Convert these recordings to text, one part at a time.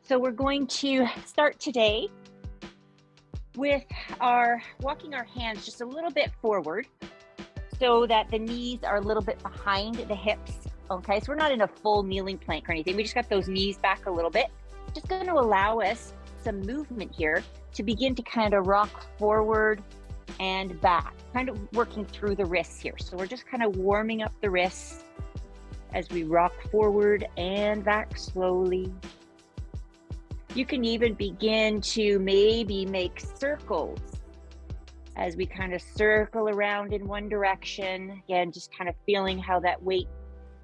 So we're going to start today with our walking our hands just a little bit forward so that the knees are a little bit behind the hips. Okay, so we're not in a full kneeling plank or anything. We just got those knees back a little bit. Just going to allow us some movement here to begin to kind of rock forward and back, kind of working through the wrists here. So we're just kind of warming up the wrists as we rock forward and back slowly. You can even begin to maybe make circles as we kind of circle around in one direction. Again, just kind of feeling how that weight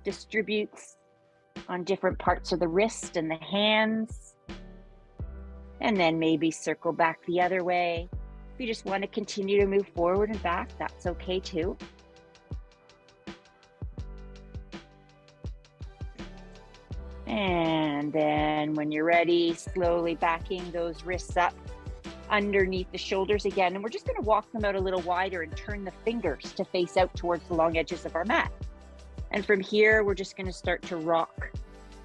distributes on different parts of the wrist and the hands. And then maybe circle back the other way. If you just want to continue to move forward and back, that's okay too. And then when you're ready, slowly backing those wrists up underneath the shoulders again. And we're just going to walk them out a little wider and turn the fingers to face out towards the long edges of our mat. And from here, we're just going to start to rock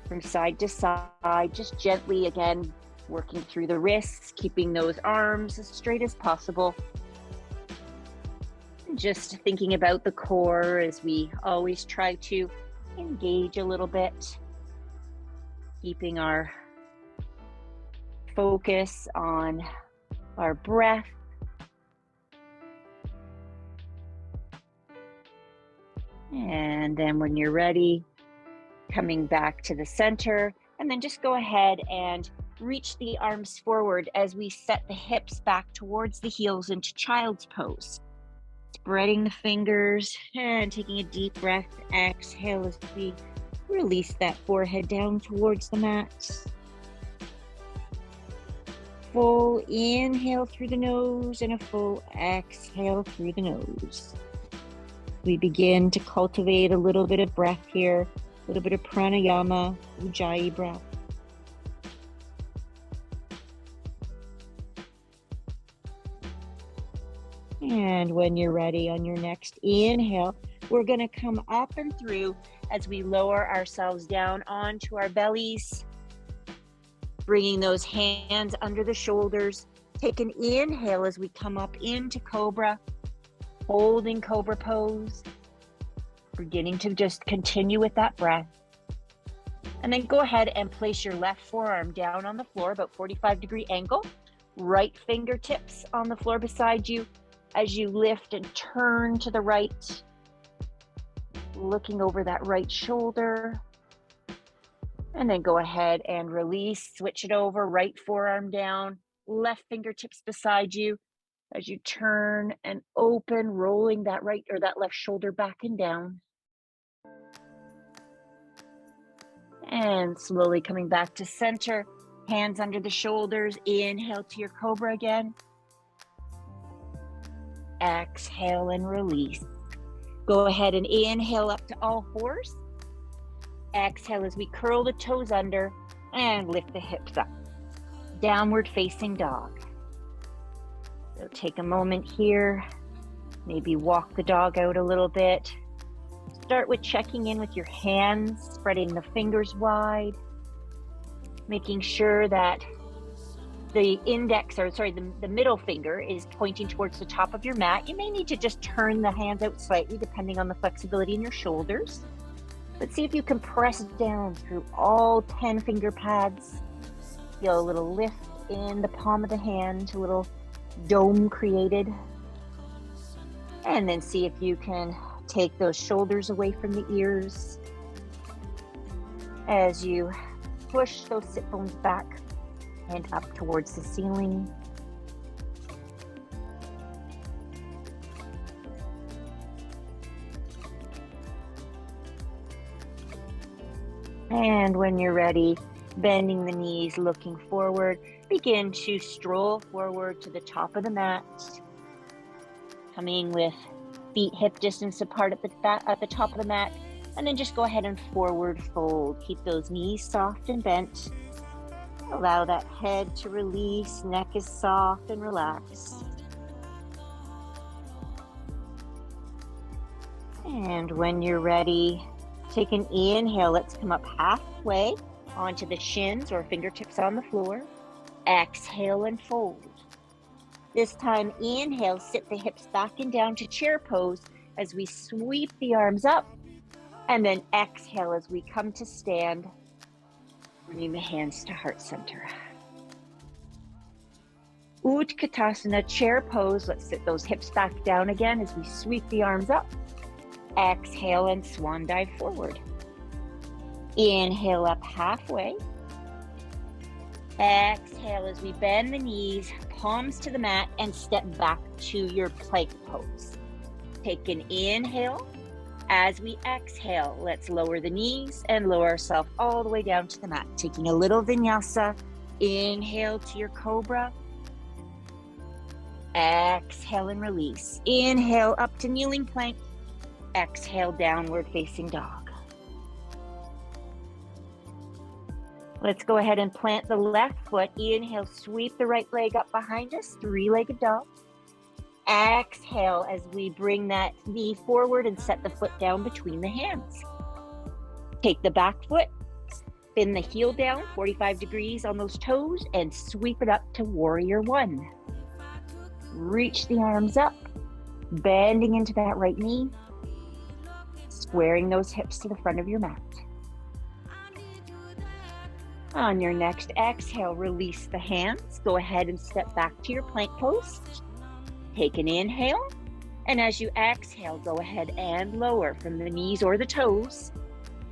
from side to side, just gently again, working through the wrists, keeping those arms as straight as possible. And just thinking about the core as we always try to engage a little bit. Keeping our focus on our breath. And then when you're ready, coming back to the center, and then just go ahead and reach the arms forward as we set the hips back towards the heels into child's pose. Spreading the fingers and taking a deep breath. Exhale as we release that forehead down towards the mat. Full inhale through the nose and a full exhale through the nose. We begin to cultivate a little bit of breath here, a little bit of pranayama, ujjayi breath. And when you're ready on your next inhale, we're going to come up and through as we lower ourselves down onto our bellies, bringing those hands under the shoulders. Take an inhale as we come up into Cobra, holding Cobra pose, beginning to just continue with that breath. And then go ahead and place your left forearm down on the floor, about 45-degree angle, right fingertips on the floor beside you as you lift and turn to the right, looking over that right shoulder. And then go ahead and release, switch it over, right forearm down, left fingertips beside you as you turn and open, rolling that right or that left shoulder back and down. And slowly coming back to center, hands under the shoulders, inhale to your Cobra again. Exhale and release. Go ahead and inhale up to all fours. Exhale as we curl the toes under and lift the hips up. Downward facing dog. So take a moment here. Maybe walk the dog out a little bit. Start with checking in with your hands, spreading the fingers wide. Making sure that the the middle finger is pointing towards the top of your mat. You may need to just turn the hands out slightly depending on the flexibility in your shoulders. But see if you can press down through all 10 finger pads. Feel a little lift in the palm of the hand, a little dome created. And then see if you can take those shoulders away from the ears as you push those sit bones back and up towards the ceiling. And when you're ready, bending the knees, looking forward, begin to stroll forward to the top of the mat, coming with feet hip distance apart at the top of the mat, and then just go ahead and forward fold. Keep those knees soft and bent. Allow that head to release, neck is soft and relaxed. And when you're ready, take an inhale. Let's come up halfway onto the shins or fingertips on the floor. Exhale and fold. This time, inhale, sit the hips back and down to chair pose as we sweep the arms up. And then exhale as we come to stand, bringing the hands to heart center. Utkatasana, chair pose. Let's sit those hips back down again as we sweep the arms up. Exhale and swan dive forward. Inhale up halfway. Exhale as we bend the knees, palms to the mat, and step back to your plank pose. Take an inhale. As we exhale, let's lower the knees and lower ourselves all the way down to the mat. Taking a little vinyasa. Inhale to your cobra. Exhale and release. Inhale up to kneeling plank. Exhale, downward facing dog. Let's go ahead and plant the left foot. Inhale, sweep the right leg up behind us, three-legged dog. Exhale as we bring that knee forward and set the foot down between the hands. Take the back foot, spin the heel down 45 degrees on those toes, and sweep it up to warrior one. Reach the arms up, bending into that right knee, squaring those hips to the front of your mat. On your next exhale, release the hands. Go ahead and step back to your plank pose. Take an inhale, and as you exhale, go ahead and lower from the knees or the toes.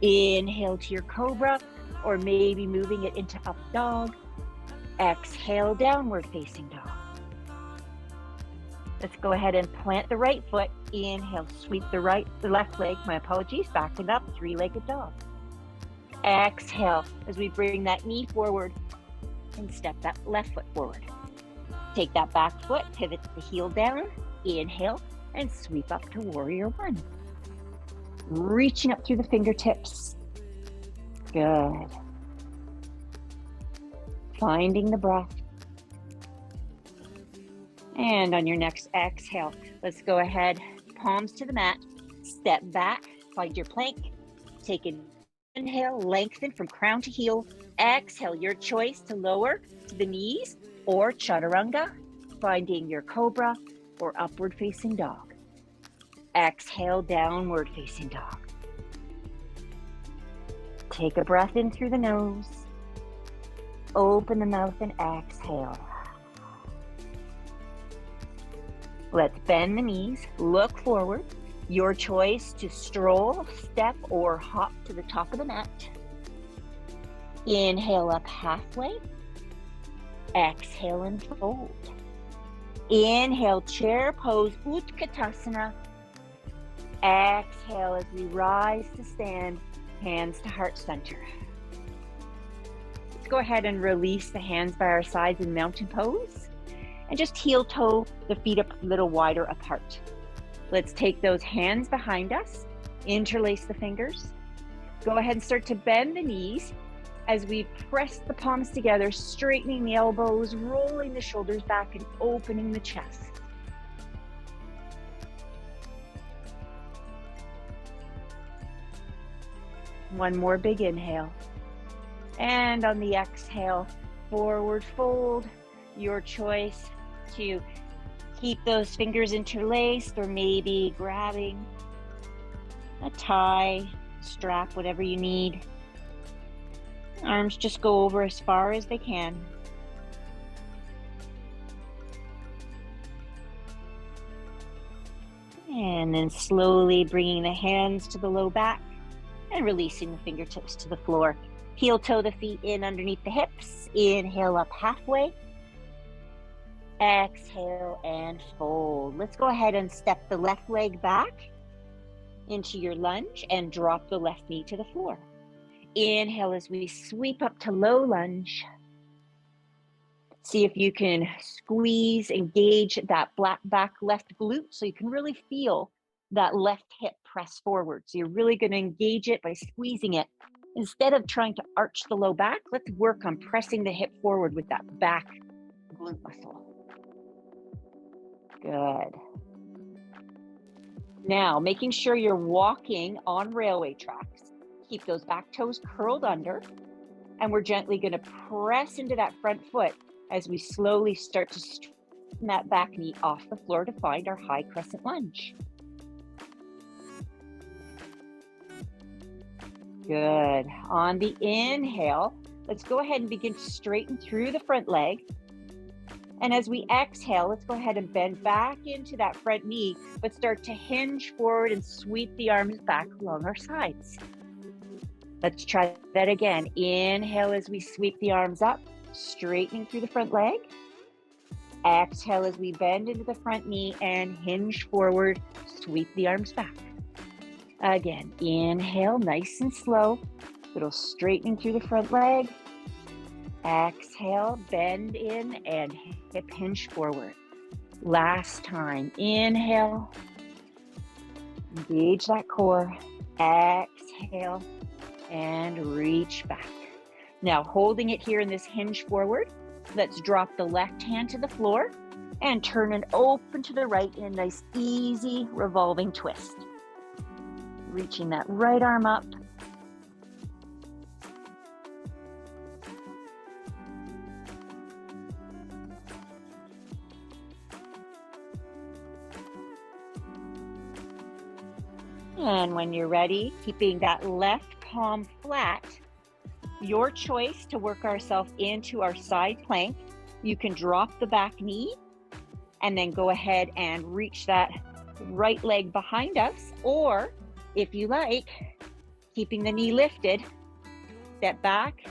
Inhale to your cobra, or maybe moving it into up dog. Exhale, downward facing dog. Let's go ahead and plant the right foot. Inhale, sweep the left leg, back and up, three-legged dog. Exhale as we bring that knee forward and step that left foot forward. Take that back foot, pivot the heel down, inhale, and sweep up to warrior one. Reaching up through the fingertips. Good. Finding the breath. And on your next exhale, let's go ahead, palms to the mat, step back, find your plank, take an inhale, lengthen from crown to heel. Exhale, your choice to lower to the knees or chaturanga, finding your cobra or upward facing dog. Exhale, downward facing dog. Take a breath in through the nose. Open the mouth and exhale. Let's bend the knees, look forward. Your choice to stroll, step, or hop to the top of the mat. Inhale up halfway. Exhale and fold. Inhale, chair pose, Utkatasana. Exhale as we rise to stand, hands to heart center. Let's go ahead and release the hands by our sides in mountain pose. And just heel toe the feet up a little wider apart. Let's take those hands behind us, interlace the fingers. Go ahead and start to bend the knees as we press the palms together, straightening the elbows, rolling the shoulders back, and opening the chest. One more big inhale. And on the exhale, forward fold. Your choice to keep those fingers interlaced or maybe grabbing a tie, strap, whatever you need. Arms just go over as far as they can. And then slowly bringing the hands to the low back and releasing the fingertips to the floor. Heel toe the feet in underneath the hips. Inhale up halfway. Exhale and fold. Let's go ahead and step the left leg back into your lunge and drop the left knee to the floor. Inhale as we sweep up to low lunge. See if you can squeeze, engage that back left glute so you can really feel that left hip press forward. So you're really going to engage it by squeezing it. Instead of trying to arch the low back, let's work on pressing the hip forward with that back glute muscle. Good. Now, making sure you're walking on railway tracks. Keep those back toes curled under. And we're gently going to press into that front foot as we slowly start to straighten that back knee off the floor to find our high crescent lunge. Good. On the inhale, let's go ahead and begin to straighten through the front leg. And as we exhale, let's go ahead and bend back into that front knee, but start to hinge forward and sweep the arms back along our sides. Let's try that again. Inhale as we sweep the arms up, straightening through the front leg. Exhale as we bend into the front knee and hinge forward, sweep the arms back. Again, inhale, nice and slow, little straightening through the front leg. Exhale, bend in and hip hinge forward. Last time, inhale, engage that core. Exhale, and reach back. Now, holding it here in this hinge forward, let's drop the left hand to the floor and turn it open to the right in a nice, easy, revolving twist. Reaching that right arm up. And when you're ready, keeping that left palm flat, your choice to work ourselves into our side plank. You can drop the back knee and then go ahead and reach that right leg behind us, or if you like, keeping the knee lifted, step back,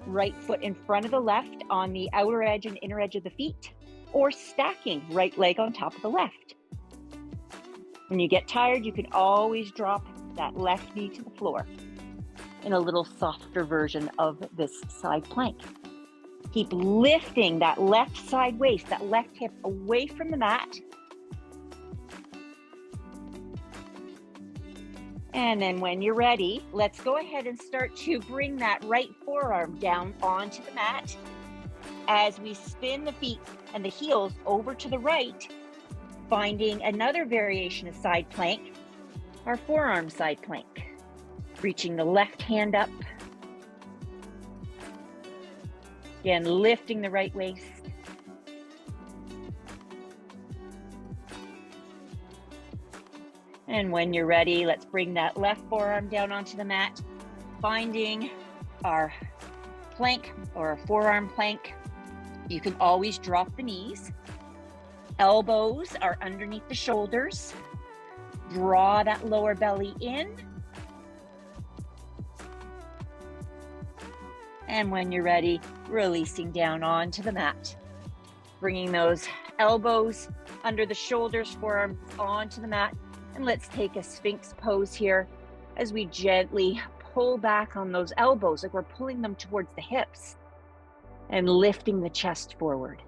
right foot in front of the left on the outer edge and inner edge of the feet, or stacking right leg on top of the left. When you get tired, you can always drop that left knee to the floor in a little softer version of this side plank. Keep lifting that left side waist, that left hip away from the mat. And then when you're ready, let's go ahead and start to bring that right forearm down onto the mat as we spin the feet and the heels over to the right, finding another variation of side plank, our forearm side plank. Reaching the left hand up. Again, lifting the right waist. And when you're ready, let's bring that left forearm down onto the mat, finding our plank or a forearm plank. You can always drop the knees. Elbows are underneath the shoulders. Draw that lower belly in. And when you're ready, releasing down onto the mat. Bringing those elbows under the shoulders, forearms onto the mat. And let's take a Sphinx pose here as we gently pull back on those elbows, like we're pulling them towards the hips and lifting the chest forward.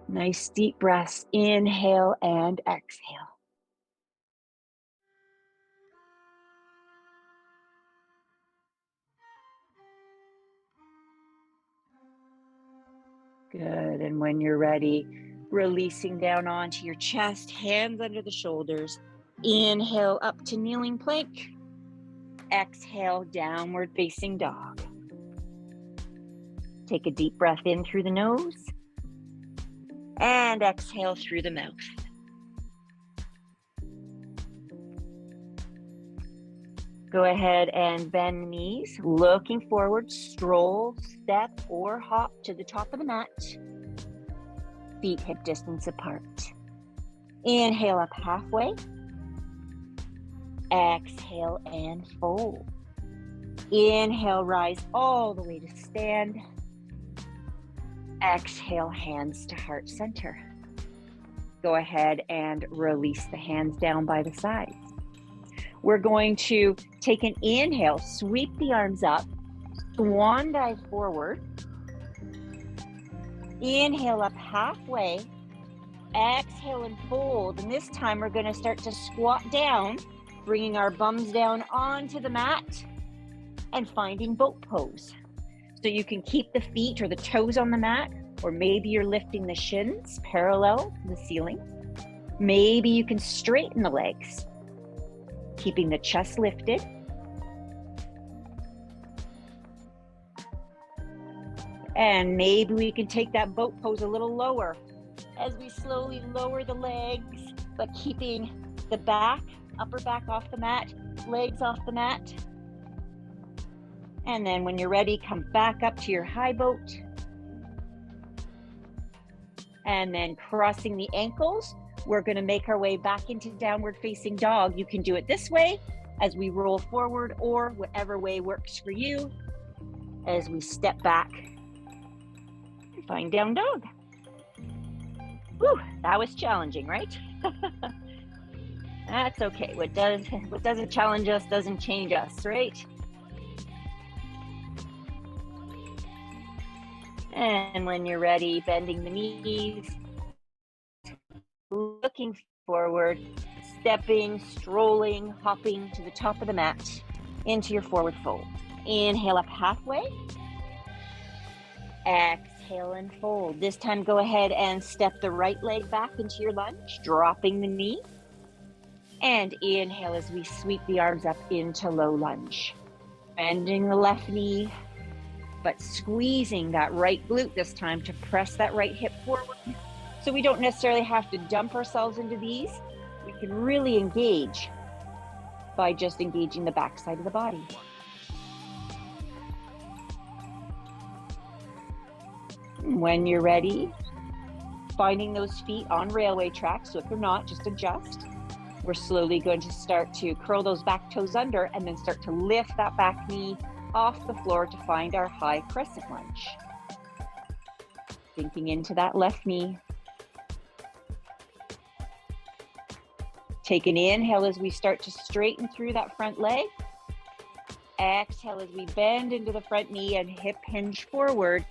Nice deep breaths, inhale and exhale. Good, and when you're ready, releasing down onto your chest, hands under the shoulders. Inhale up to kneeling plank. Exhale, downward facing dog. Take a deep breath in through the nose and exhale through the mouth. Go ahead and bend the knees, looking forward, stroll, step, or hop to the top of the mat. Feet hip distance apart. Inhale up halfway. Exhale and fold. Inhale, rise all the way to stand. Exhale, hands to heart center. Go ahead and release the hands down by the sides. We're going to take an inhale, sweep the arms up, swan dive forward. Inhale up halfway, exhale and fold. And this time we're going to start to squat down, bringing our bums down onto the mat and finding boat pose. So you can keep the feet or the toes on the mat, or maybe you're lifting the shins parallel to the ceiling. Maybe you can straighten the legs, keeping the chest lifted. And maybe we can take that boat pose a little lower as we slowly lower the legs, but keeping the back, upper back off the mat, legs off the mat. And then when you're ready, come back up to your high boat. And then crossing the ankles, we're going to make our way back into downward facing dog. You can do it this way as we roll forward, or whatever way works for you as we step back and find down dog. Whew, that was challenging, right? That's okay. What doesn't challenge us doesn't change us, right? And when you're ready, bending the knees, looking forward, stepping, strolling, hopping to the top of the mat into your forward fold. Inhale up halfway. Exhale and fold. This time go ahead and step the right leg back into your lunge, dropping the knee. And inhale as we sweep the arms up into low lunge. Bending the left knee, but squeezing that right glute this time to press that right hip forward. So we don't necessarily have to dump ourselves into these. We can really engage by just engaging the backside of the body. When you're ready, finding those feet on railway tracks. So if they're not, just adjust. We're slowly going to start to curl those back toes under and then start to lift that back knee off the floor to find our high crescent lunge. Sinking into that left knee. Take an inhale as we start to straighten through that front leg. Exhale as we bend into the front knee and hip hinge forward,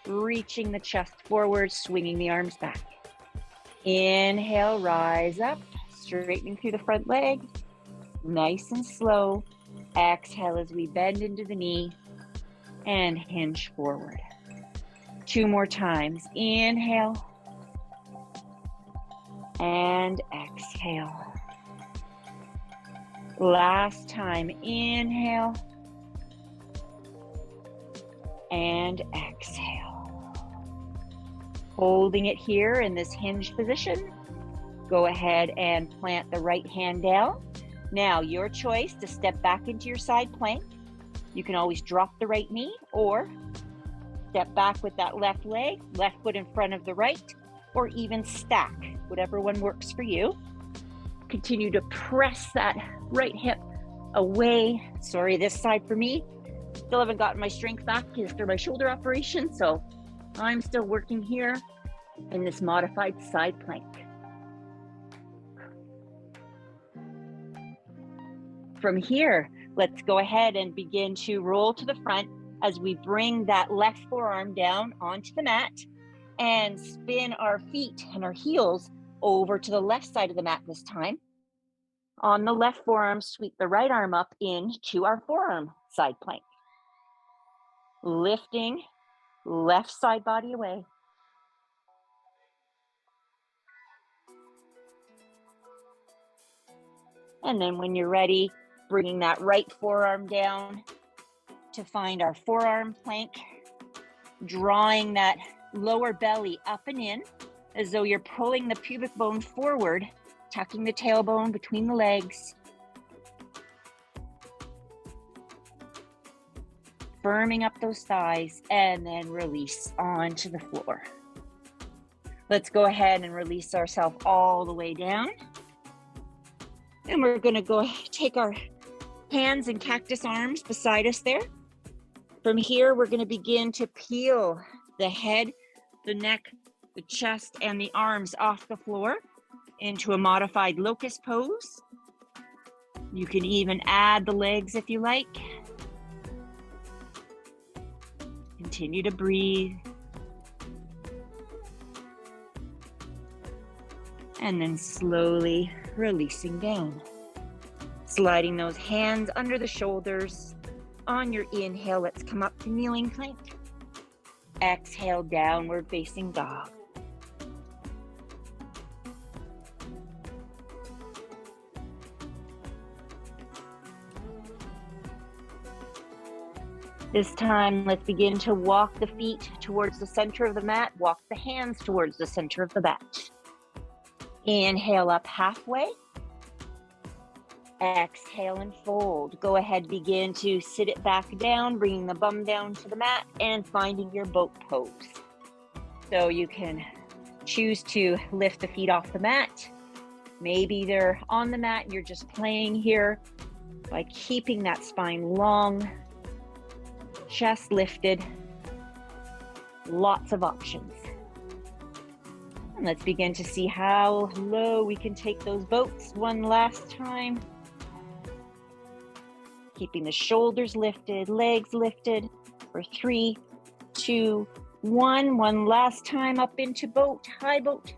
reaching the chest forward, swinging the arms back. Inhale, rise up, straightening through the front leg, nice and slow. Exhale as we bend into the knee and hinge forward. 2 more times. Inhale and exhale. Last time. Inhale and exhale. Holding it here in this hinged position. Go ahead and plant the right hand down. Now, your choice to step back into your side plank. You can always drop the right knee or step back with that left leg, left foot in front of the right, or even stack, whatever one works for you. Continue to press that right hip away. Sorry, this side for me. Still haven't gotten my strength back after my shoulder operation, so I'm still working here in this modified side plank. From here, let's go ahead and begin to roll to the front as we bring that left forearm down onto the mat and spin our feet and our heels over to the left side of the mat this time. On the left forearm, sweep the right arm up into our forearm side plank. Lifting left side body away. And then when you're ready, bringing that right forearm down to find our forearm plank, drawing that lower belly up and in as though you're pulling the pubic bone forward, tucking the tailbone between the legs. Firming up those thighs and then release onto the floor. Let's go ahead and release ourselves all the way down. And we're going to go take our hands and cactus arms beside us there. From here, we're going to begin to peel the head, the neck, the chest, and the arms off the floor into a modified locust pose. You can even add the legs if you like. Continue to breathe. And then slowly releasing down. Sliding those hands under the shoulders. On your inhale, let's come up to kneeling plank. Exhale, downward facing dog. This time, let's begin to walk the feet towards the center of the mat. Walk the hands towards the center of the mat. Inhale up halfway. Exhale and fold. Go ahead, begin to sit it back down, bringing the bum down to the mat and finding your boat pose. So you can choose to lift the feet off the mat. Maybe they're on the mat and you're just playing here by keeping that spine long, chest lifted. Lots of options. And let's begin to see how low we can take those boats one last time. Keeping the shoulders lifted, legs lifted for 3, 2, 1. One last time up into boat, high boat.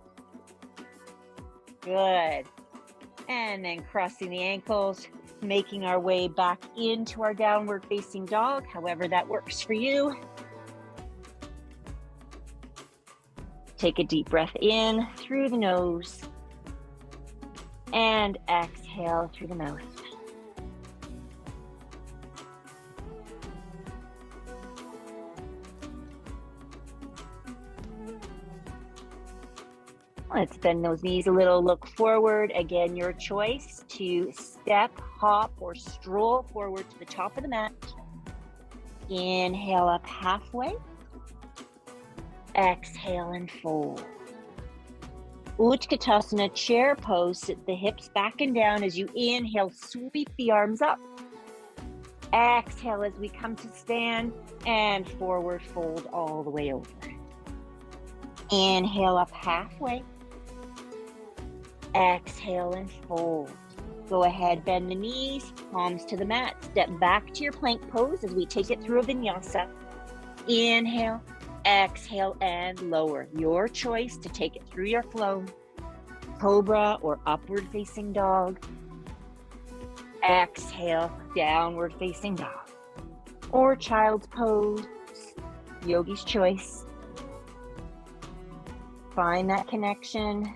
Good. And then crossing the ankles, making our way back into our downward facing dog, however that works for you. Take a deep breath in through the nose and exhale through the mouth. Let's bend those knees a little, look forward. Again, your choice to step, hop, or stroll forward to the top of the mat. Inhale up halfway. Exhale and fold. Utkatasana chair pose. Sit the hips back and down as you inhale, sweep the arms up. Exhale as we come to stand and forward fold all the way over. Inhale up halfway. Exhale and fold. Go ahead, bend the knees, palms to the mat. Step back to your plank pose as we take it through a vinyasa. Inhale, exhale, and lower. Your choice to take it through your flow. Cobra or upward facing dog. Exhale, downward facing dog. Or child's pose, yogi's choice. Find that connection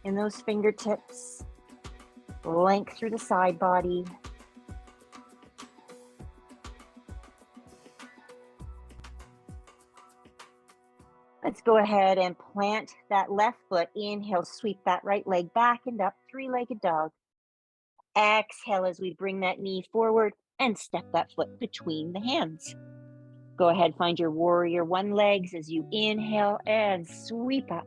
in those fingertips, length through the side body. Let's go ahead and plant that left foot. Inhale, sweep that right leg back and up, three-legged dog. Exhale as we bring that knee forward and step that foot between the hands. Go ahead, find your warrior one legs as you inhale and sweep up.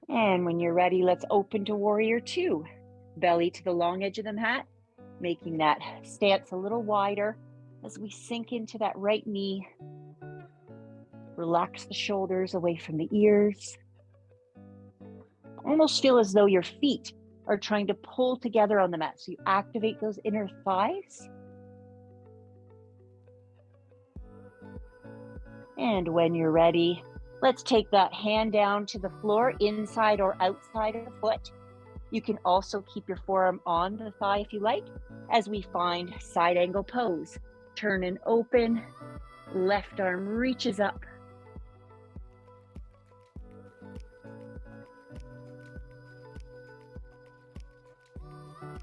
And when you're ready, let's open to warrior two. Belly to the long edge of the mat, making that stance a little wider as we sink into that right knee. Relax the shoulders away from the ears. Almost feel as though your feet are trying to pull together on the mat. So you activate those inner thighs. And when you're ready, let's take that hand down to the floor, inside or outside of the foot. You can also keep your forearm on the thigh if you like, as we find side angle pose. Turn and open, left arm reaches up.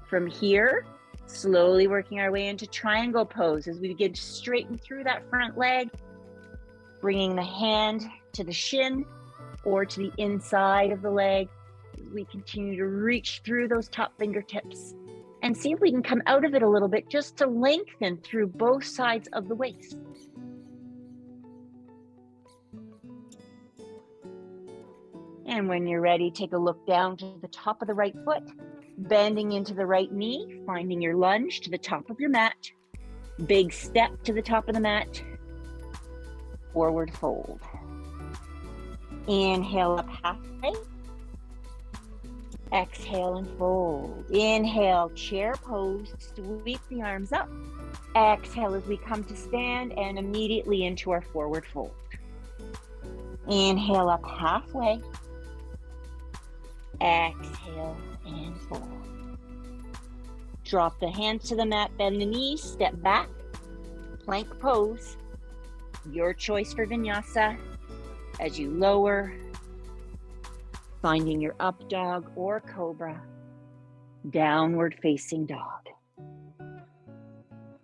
From here, slowly working our way into triangle pose as we begin to straighten through that front leg, bringing the hand to the shin or to the inside of the leg. We continue to reach through those top fingertips and see if we can come out of it a little bit just to lengthen through both sides of the waist. And when you're ready, take a look down to the top of the right foot, bending into the right knee, finding your lunge to the top of your mat. Big step to the top of the mat. Forward fold. Inhale up halfway. Exhale and fold. Inhale, chair pose, sweep the arms up. Exhale as we come to stand and immediately into our forward fold. Inhale up halfway. Exhale and fold. Drop the hands to the mat, bend the knees, step back, plank pose. Your choice for vinyasa as you lower, finding your up dog or cobra. Downward facing dog.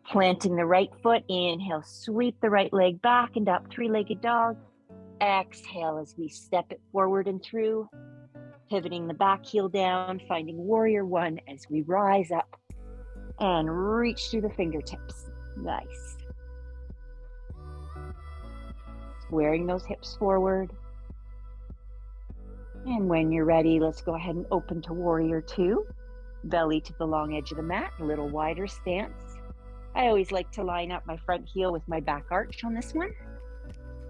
Planting the right foot, inhale, sweep the right leg back and up, three-legged dog. Exhale as we step it forward and through, pivoting the back heel down, finding warrior one as we rise up and reach through the fingertips. Nice. Squaring those hips forward. And when you're ready, let's go ahead and open to warrior two. Belly to the long edge of the mat, a little wider stance. I always like to line up my front heel with my back arch on this one.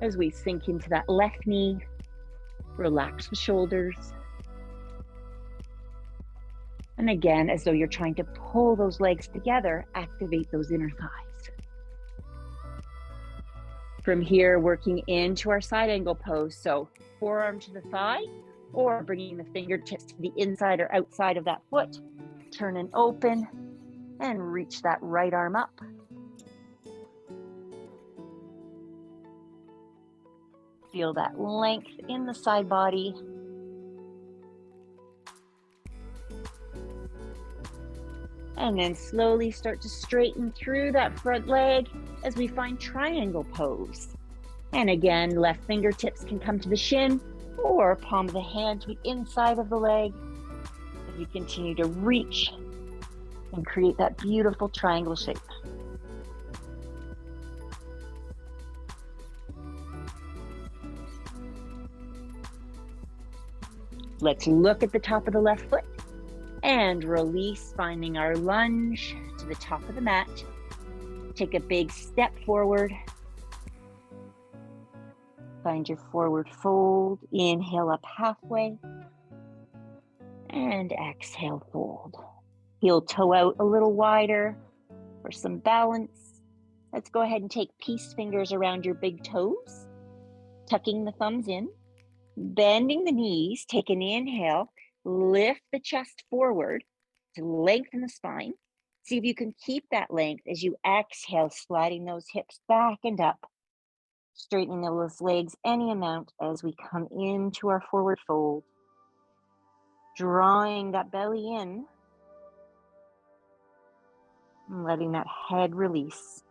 As we sink into that left knee, relax the shoulders. And again, as though you're trying to pull those legs together, activate those inner thighs. From here, working into our side angle pose. So forearm to the thigh, or bringing the fingertips to the inside or outside of that foot. Turn and open, and reach that right arm up. Feel that length in the side body. And then slowly start to straighten through that front leg as we find triangle pose. And again, left fingertips can come to the shin or palm of the hand to the inside of the leg as you continue to reach and create that beautiful triangle shape. Let's look at the top of the left foot and release, finding our lunge to the top of the mat. Take a big step forward. Find your forward fold. Inhale up halfway. And exhale, fold. Heel toe out a little wider for some balance. Let's go ahead and take peace fingers around your big toes. Tucking the thumbs in. Bending the knees. Take an inhale. Lift the chest forward to lengthen the spine. See if you can keep that length as you exhale, sliding those hips back and up. Straightening those legs any amount as we come into our forward fold. Drawing that belly in. And letting that head release.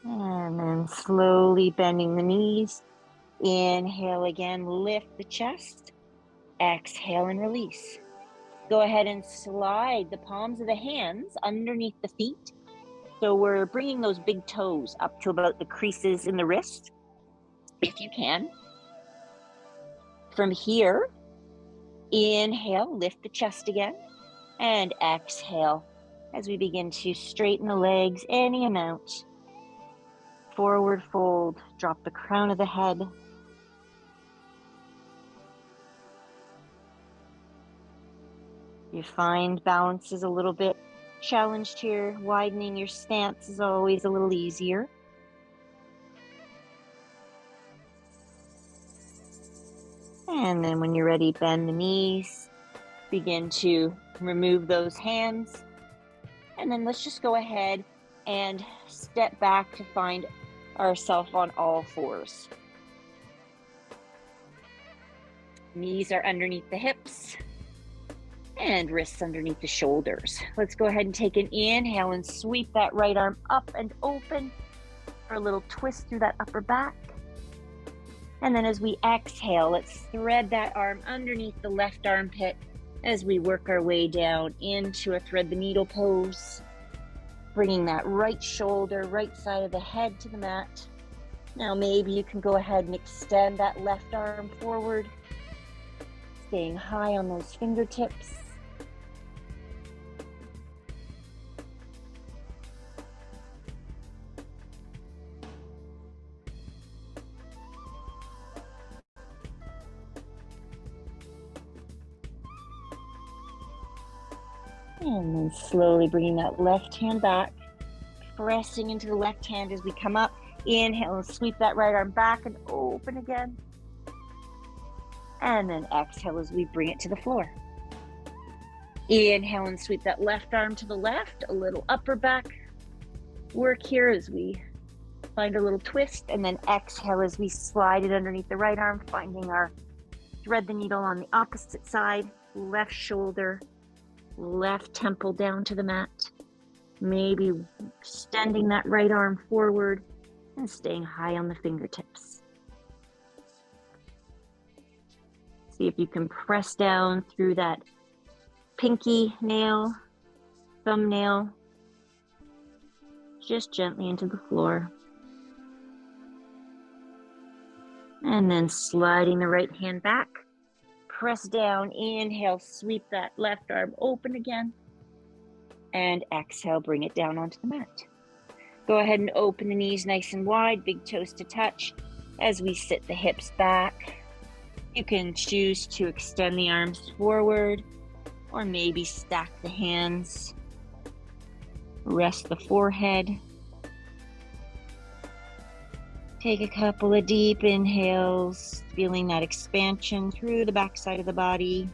And then slowly bending the knees. Inhale again, lift the chest. Exhale and release. Go ahead and slide the palms of the hands underneath the feet. So we're bringing those big toes up to about the creases in the wrist, if you can. From here, inhale, lift the chest again, and exhale as we begin to straighten the legs any amount. Forward fold, drop the crown of the head. You find balance is a little bit challenged here. Widening your stance is always a little easier. And then when you're ready, bend the knees. Begin to remove those hands. And then let's just go ahead and step back to find ourselves on all fours. Knees are underneath the hips and wrists underneath the shoulders. Let's go ahead and take an inhale and sweep that right arm up and open for a little twist through that upper back. And then as we exhale, let's thread that arm underneath the left armpit as we work our way down into a thread the needle pose. Bringing that right shoulder, right side of the head to the mat. Now maybe you can go ahead and extend that left arm forward, staying high on those fingertips. And then slowly bringing that left hand back, pressing into the left hand as we come up. Inhale and sweep that right arm back and open again. And then exhale as we bring it to the floor. Inhale and sweep that left arm to the left, a little upper back work here as we Find a little twist, and then exhale as we slide it underneath the right arm, finding our thread the needle on the opposite side, left shoulder, left temple down to the mat. Maybe extending that right arm forward and staying high on the fingertips. See if you can press down through that pinky nail, thumbnail, just gently into the floor. And then sliding the right hand back, press down, inhale, sweep that left arm open again, and exhale, bring it down onto the mat. Go ahead and open the knees nice and wide, big toes to touch as we sit the hips back. You can choose to extend the arms forward or maybe stack the hands. Rest the forehead. Take a couple of deep inhales, feeling that expansion through the backside of the body.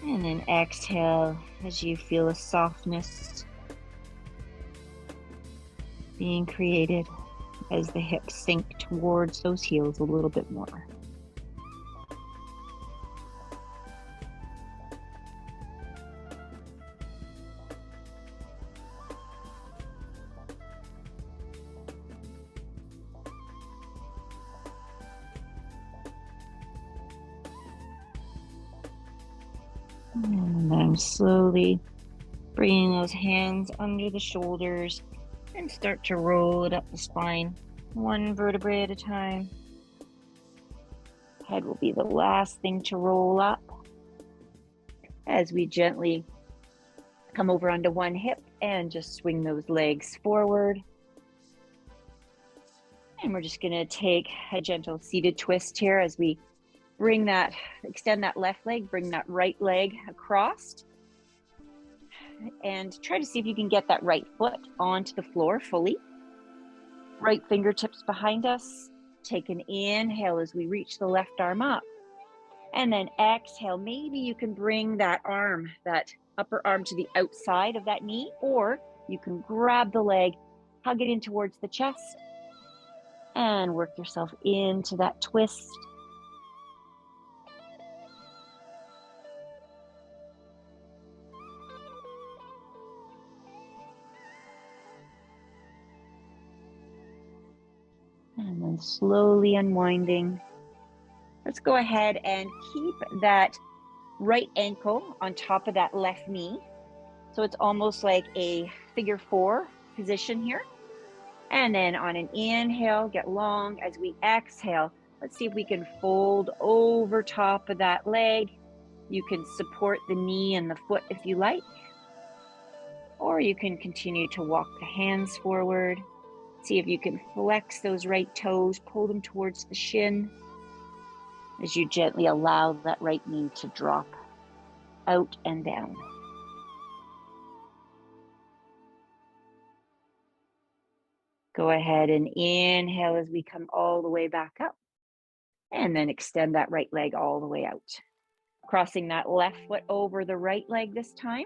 And then exhale as you feel a softness being created as the hips sink towards those heels a little bit more. And then slowly bringing those hands under the shoulders and start to roll it up the spine, one vertebrae at a time. Head will be the last thing to roll up as we gently come over onto one hip and just swing those legs forward. And we're just going to take a gentle seated twist here as we bring that, extend that left leg, bring that right leg across, and try to see if you can get that right foot onto the floor fully. Right fingertips behind us. Take an inhale as we reach the left arm up. And then exhale, maybe you can bring that arm, that upper arm to the outside of that knee, or you can grab the leg, hug it in towards the chest, and work yourself into that twist. And then slowly unwinding. Let's go ahead and keep that right ankle on top of that left knee. So it's almost like a figure four position here. And then on an inhale, get long. As we exhale, let's see if we can fold over top of that leg. You can support the knee and the foot if you like. Or you can continue to walk the hands forward. See if you can flex those right toes, pull them towards the shin as you gently allow that right knee to drop out and down. Go ahead and inhale as we come all the way back up, and then extend that right leg all the way out. Crossing that left foot over the right leg this time.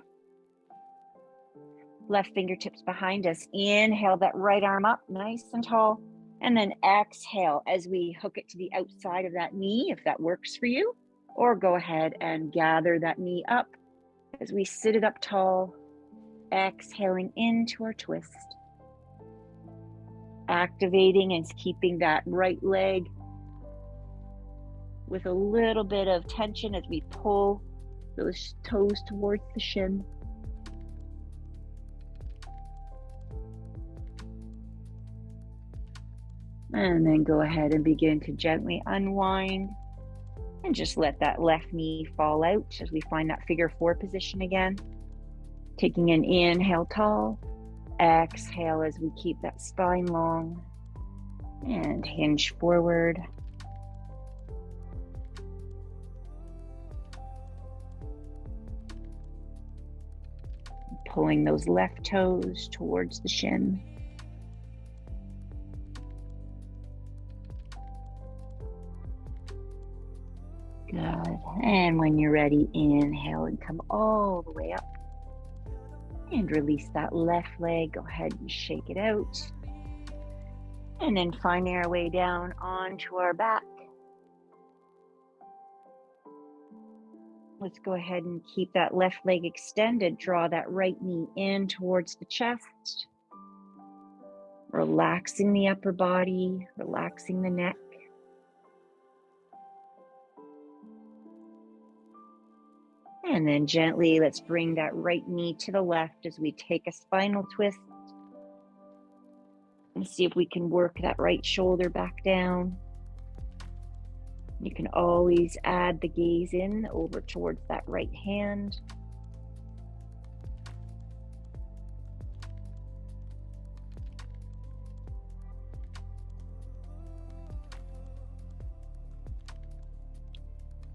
Left fingertips behind us. Inhale that right arm up nice and tall. And then exhale as we hook it to the outside of that knee, if that works for you. Or go ahead and gather that knee up as we sit it up tall, exhaling into our twist. Activating and keeping that right leg with a little bit of tension as we pull those toes towards the shin. And then go ahead and begin to gently unwind and just let that left knee fall out as we find that figure four position again. Taking an inhale tall, exhale as we keep that spine long and hinge forward. Pulling those left toes towards the shin. Good. And when you're ready, inhale and come all the way up. And release that left leg. Go ahead and shake it out. And then finding our way down onto our back. Let's go ahead and keep that left leg extended. Draw that right knee in towards the chest. Relaxing the upper body, relaxing the neck. And then gently, let's bring that right knee to the left as we take a spinal twist. And see if we can work that right shoulder back down. You can always add the gaze in over towards that right hand.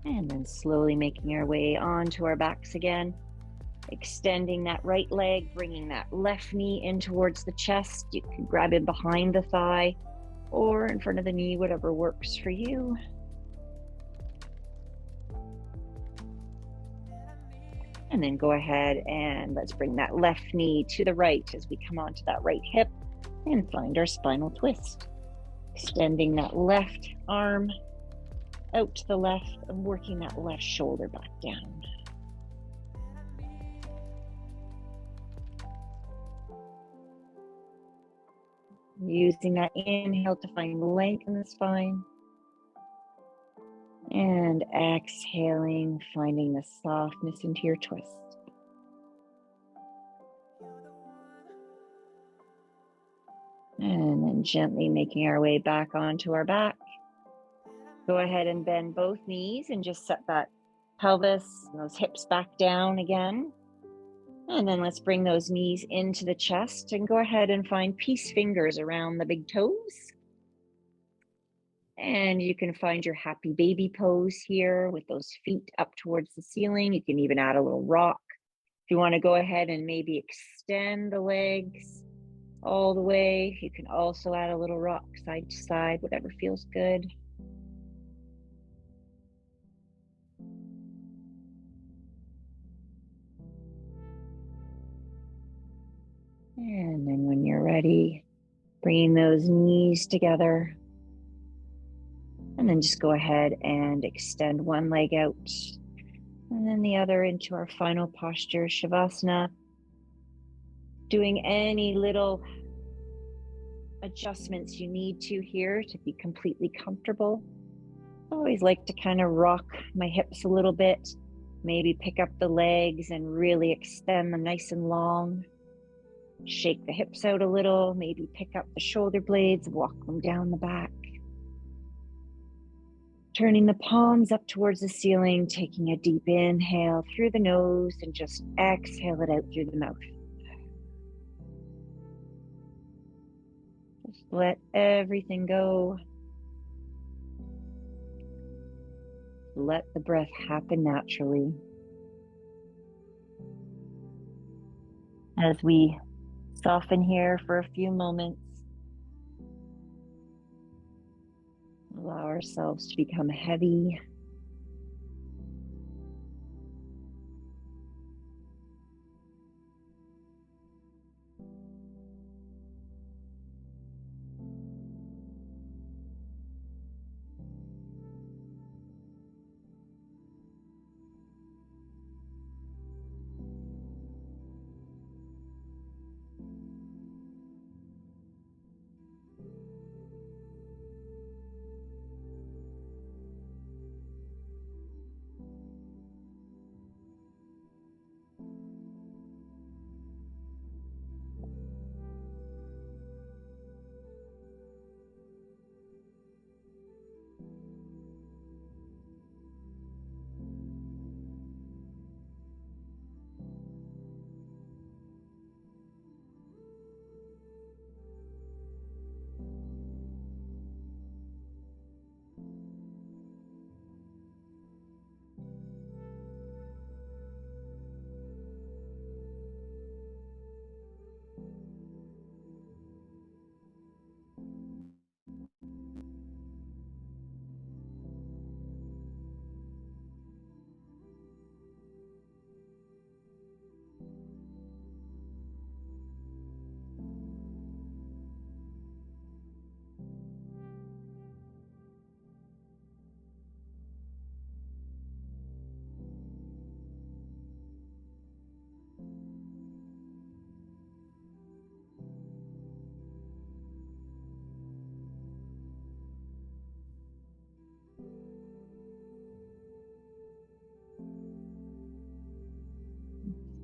And then slowly making our way onto our backs again. Extending that right leg, bringing that left knee in towards the chest. You can grab it behind the thigh or in front of the knee, whatever works for you. And then go ahead and let's bring that left knee to the right as we come onto that right hip and find our spinal twist. Extending that left arm out to the left and working that left shoulder back down. Using that inhale to find length in the spine. And exhaling, finding the softness into your twist. And then gently making our way back onto our back. Go ahead and bend both knees and just set that pelvis and those hips back down again. And then let's bring those knees into the chest and go ahead and find peace fingers around the big toes. And you can find your happy baby pose here with those feet up towards the ceiling. You can even add a little rock. If you want to go ahead and maybe extend the legs all the way, you can also add a little rock side to side, whatever feels good. And then when you're ready, bringing those knees together. And then just go ahead and extend one leg out and then the other into our final posture, Shavasana. Doing any little adjustments you need to here to be completely comfortable. I always like to kind of rock my hips a little bit, maybe pick up the legs and really extend them nice and long. Shake the hips out a little, maybe pick up the shoulder blades, walk them down the back. Turning the palms up towards the ceiling, taking a deep inhale through the nose and just exhale it out through the mouth. Just let everything go. Let the breath happen naturally. As we soften here for a few moments, allow ourselves to become heavy.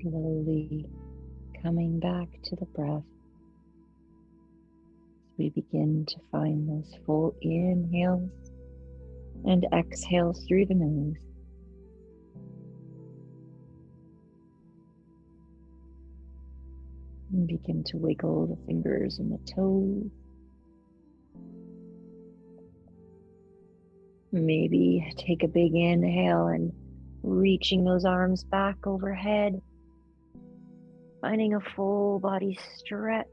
Slowly coming back to the breath as we begin to find those full inhales and exhales through the nose. And begin to wiggle the fingers and the toes. Maybe take a big inhale and reaching those arms back overhead, finding a full body stretch.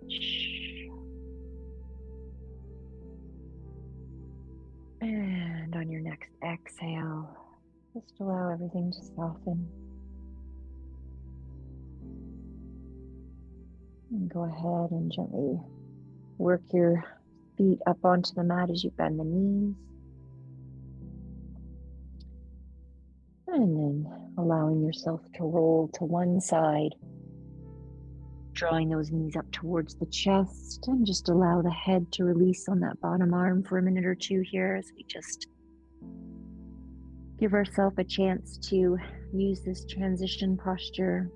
And on your next exhale, just allow everything to soften. And go ahead and gently work your feet up onto the mat as you bend the knees. And then allowing yourself to roll to one side, drawing those knees up towards the chest, and just allow the head to release on that bottom arm for a minute or two here as we just give ourselves a chance to use this transition posture.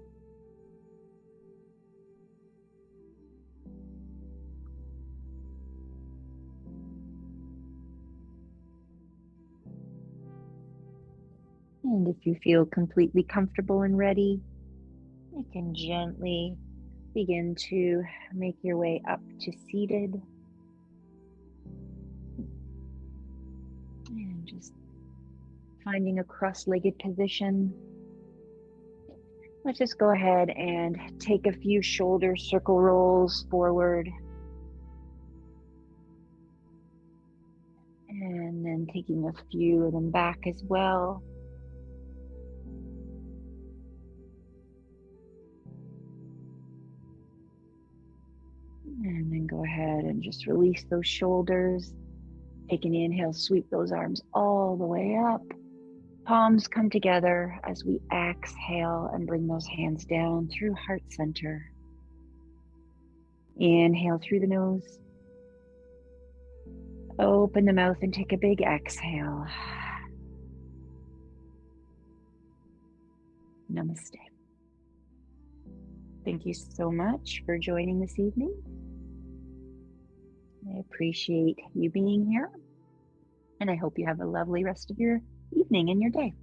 And if you feel completely comfortable and ready, you can gently begin to make your way up to seated. And just finding a cross-legged position. Let's just go ahead and take a few shoulder circle rolls forward. And then taking a few of them back as well. And then go ahead and just release those shoulders. Take an inhale, sweep those arms all the way up. Palms come together as we exhale and bring those hands down through heart center. Inhale through the nose. Open the mouth and take a big exhale. Namaste. Thank you so much for joining this evening. I appreciate you being here, and I hope you have a lovely rest of your evening and your day.